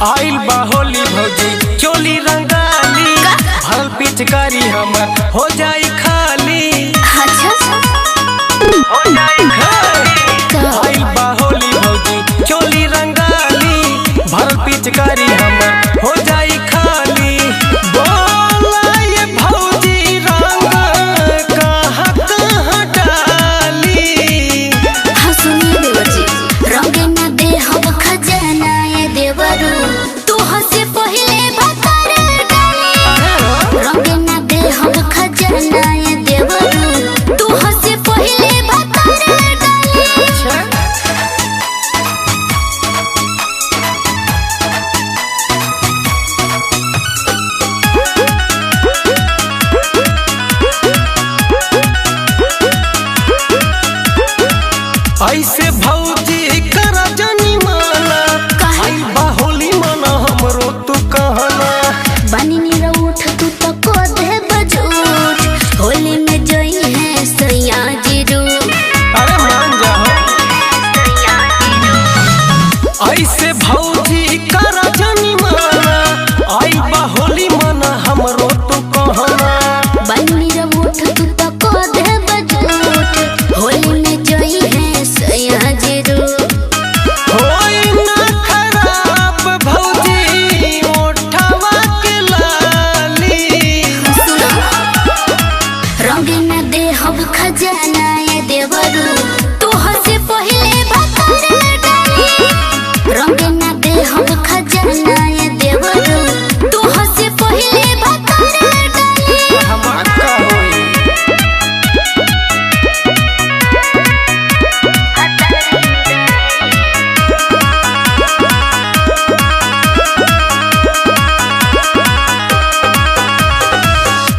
आइल बा होली भौजी चोली रंगाली भरल पिचकारी हमर हो जाई खाली। अच्छा हो जाई खाली। आइल बा होली भौजी चोली रंगाली भरल पिचकारी हमर हो जाई खाली। बोला ये भौजी रंग कहाँ कहाँ डाली। हाँ सुनिए देवर जी, रंग न दे हम खजाना ये देवरू, तू हंसे पहले भतर डाली। रंग न दे हम खजाना ये देवरू, तू हंसे पहले भतर डाली। ऐसे भौजी करा जानी माना आइल बा होली मना हमरो तू कहना। बनी नीरा उठ तू तो को दे बजूट, होली में जोई है सैया जीरू। अरे मान जाओ ऐसे भौजी करा जानी माना आइल बा होली मना हमरो तू कहना। बनी नीरा उठ तू तो को दे बजूट, होली में जोई है सैया जीरू। होई ना खराब भौजी ओठवा के लाली। रंग न दे हम खजाना ये देवरू, तू हंसे पहले भतर डाली। रंग न दे हम खजाना ये देवरू, तू हंसे पहले भतर डाली। हमार का होई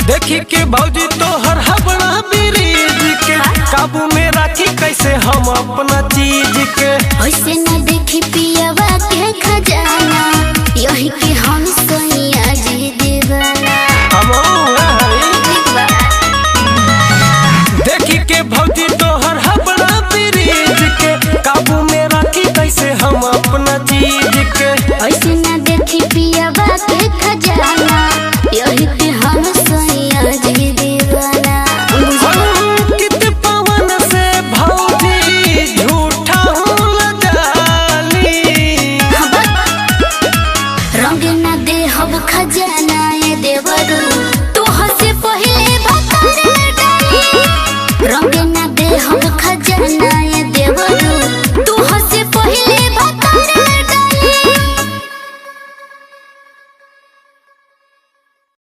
देखी के भौजी तोहर हबड़ा ब्रिज के काबू में राखी कैसे हम अपना चीज के। ऐसे न